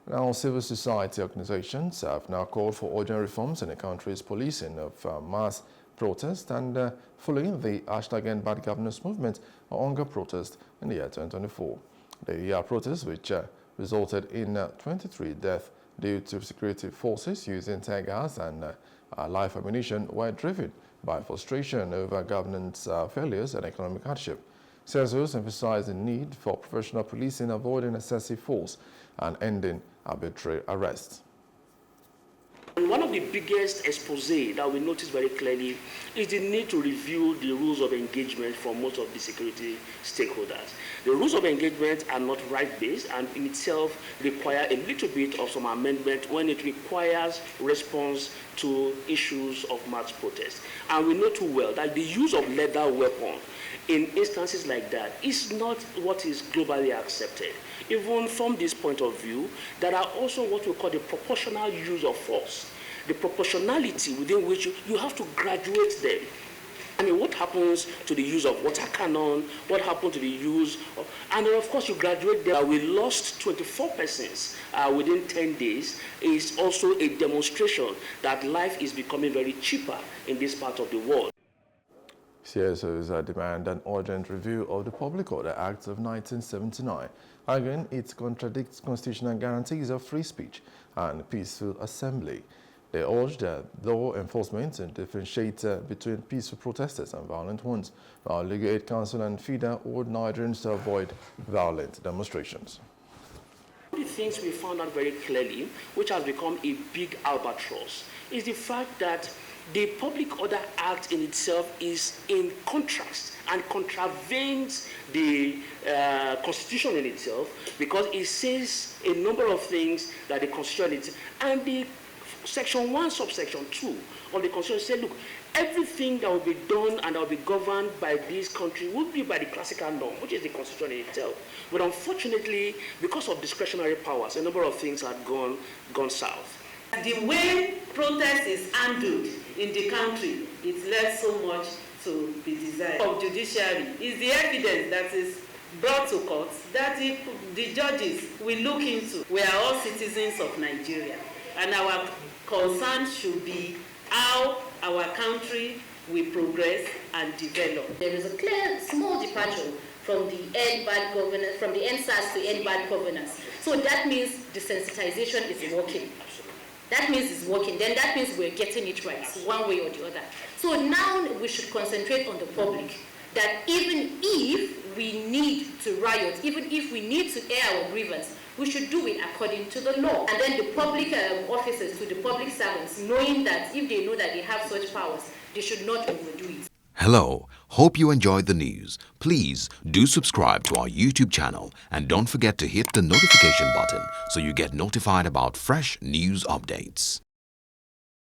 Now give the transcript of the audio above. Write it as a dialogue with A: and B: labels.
A: Now, civil society organizations have now called for urgent reforms in the country's policing of mass protest and following the #EndBadGovernance movement or hunger protest in the year 2024. The protest, which resulted in 23 deaths due to security forces using tear gas and live ammunition, were driven by frustration over governance failures and economic hardship. CSOs emphasized the need for professional policing, avoiding excessive force and ending arbitrary arrests.
B: And one of the biggest exposés that we notice very clearly is the need to review the rules of engagement for most of the security stakeholders. The rules of engagement are not right-based and in itself require a little bit of some amendment when it requires response to issues of mass protest. And we know too well that the use of lethal weapons in instances like that is not what is globally accepted. Even from this point of view, there are also what we call the proportional use of force, the proportionality within which you have to graduate them. I mean, what happens to the use of water cannon? What happened to the use of, and then of course you graduate them. We lost 24 persons within 10 days. Is also a demonstration that life is becoming very cheaper in this part of the world.
A: CSOs demand an urgent review of the Public Order Act of 1979, arguing it contradicts constitutional guarantees of free speech and peaceful assembly. They urged law enforcement to differentiate between peaceful protesters and violent ones, while Legal Aid Council and FIDA urged Nigerians to avoid violent demonstrations.
B: One of the things we found out very clearly, which has become a big albatross, is the fact that the Public Order Act in itself is in contrast and contravenes the Constitution in itself, because it says a number of things that the Constitution and the Section 1, subsection 2 of the Constitution says, look, everything that will be done and that will be governed by this country will be by the classical norm, which is the Constitution in itself. But unfortunately, because of discretionary powers, a number of things had gone south.
C: The way protest is handled in the country, it left so much to be desired. Of judiciary is the evidence that is brought to court that the judges will look into. We are all citizens of Nigeria, and our concern should be how our country will progress and develop.
D: There is a clear small departure from the end bad governance, from the NSAS to end bad governance. So that means desensitization is working. That means it's working. Then that means we're getting it right, one way or the other. So now we should concentrate on the public, that even if we need to riot, even if we need to air our grievance, we should do it according to the law. And then the public officers, to the public servants, knowing that if they know that they have such powers, they should not overdo it.
E: Hello, hope you enjoyed the news. Please do subscribe to our YouTube channel and don't forget to hit the notification button so you get notified about fresh news updates.